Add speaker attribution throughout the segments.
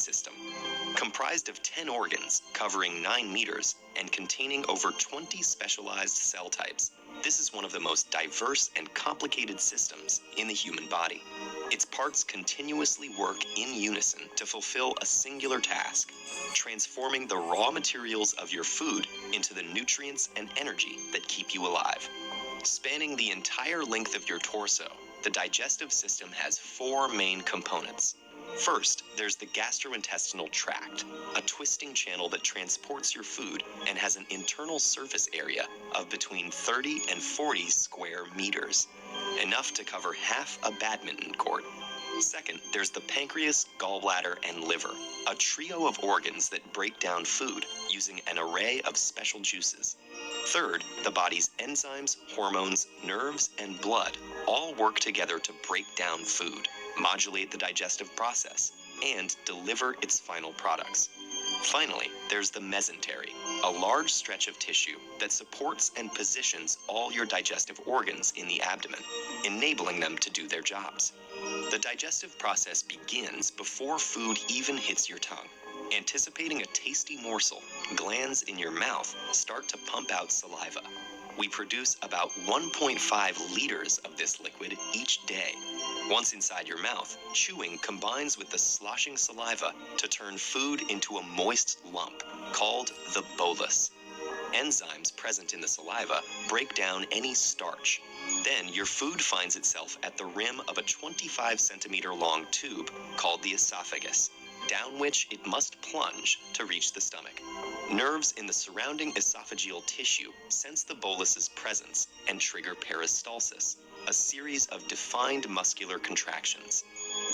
Speaker 1: system. Comprised of 10 organs, covering 9 meters, and containing over 20 specialized cell types, this is one of the most diverse and complicated systems in the human body. Its parts continuously work in unison to fulfill a singular task, transforming the raw materials of your food into the nutrients and energy that keep you alive. Spanning the entire length of your torso, the digestive system has 4 main components. First, there's the gastrointestinal tract, a twisting channel that transports your food and has an internal surface area of between 30 and 40 square meters, enough to cover half a badminton court. Second, there's the pancreas, gallbladder, and liver, a trio of organs that break down food using an array of special juices. Third, the body's enzymes, hormones, nerves, and blood all work together to break down food, modulate the digestive process, and deliver its final products. Finally, there's the mesentery, a large stretch of tissue that supports and positions all your digestive organs in the abdomen, enabling them to do their jobs. The digestive process begins before food even hits your tongue. Anticipating a tasty morsel, glands in your mouth start to pump out saliva. We produce about 1.5 liters of this liquid each day. Once inside your mouth, chewing combines with the sloshing saliva to turn food into a moist lump called the bolus. Enzymes present in the saliva break down any starch. Then your food finds itself at the rim of a 25-centimeter long tube called the esophagus, down which it must plunge to reach the stomach. Nerves in the surrounding esophageal tissue sense the bolus's presence and trigger peristalsis, a series of defined muscular contractions.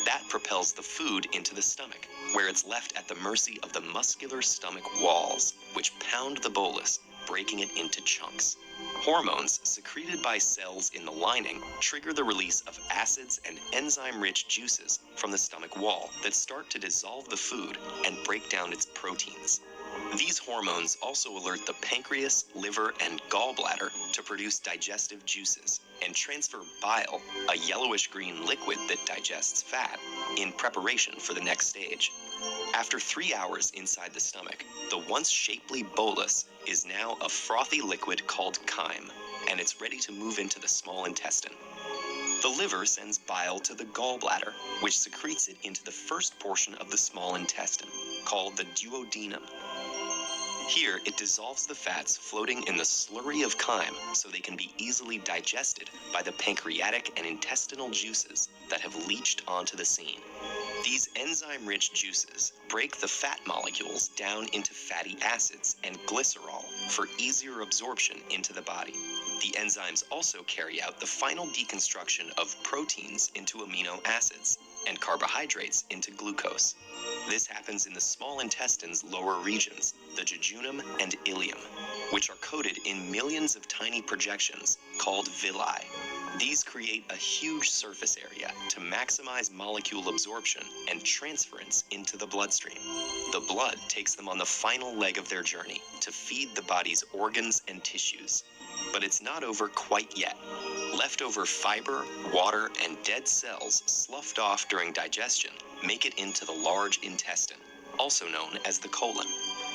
Speaker 1: That propels the food into the stomach, where it's left at the mercy of the muscular stomach walls, which pound the bolus, breaking it into chunks. Hormones secreted by cells in the lining trigger the release of acids and enzyme-rich juices from the stomach wall that start to dissolve the food and break down its proteins. These hormones also alert the pancreas, liver, and gallbladder to produce digestive juices and transfer bile, a yellowish-green liquid that digests fat, in preparation for the next stage. After 3 hours inside the stomach, the once shapely bolus is now a frothy liquid called chyme, and it's ready to move into the small intestine. The liver sends bile to the gallbladder, which secretes it into the first portion of the small intestine, called the duodenum. Here, it dissolves the fats floating in the slurry of chyme so they can be easily digested by the pancreatic and intestinal juices that have leached onto the scene. These enzyme-rich juices break the fat molecules down into fatty acids and glycerol for easier absorption into the body. The enzymes also carry out the final deconstruction of proteins into amino acids and carbohydrates into glucose. This happens in the small intestine's lower regions, the jejunum and ileum, which are coated in millions of tiny projections called villi. These create a huge surface area to maximize molecule absorption and transference into the bloodstream. The blood takes them on the final leg of their journey to feed the body's organs and tissues. But it's not over quite yet. Leftover fiber, water, and dead cells sloughed off during digestion make it into the large intestine, also known as the colon.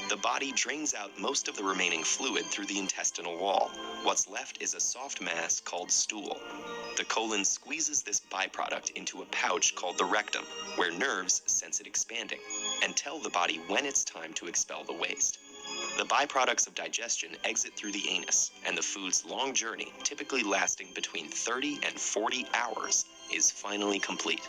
Speaker 1: The body drains out most of the remaining fluid through the intestinal wall. What's left is a soft mass called stool. The colon squeezes this byproduct into a pouch called the rectum, where nerves sense it expanding and tell the body when it's time to expel the waste. The byproducts of digestion exit through the anus, and the food's long journey, typically lasting between 30 and 40 hours, is finally complete.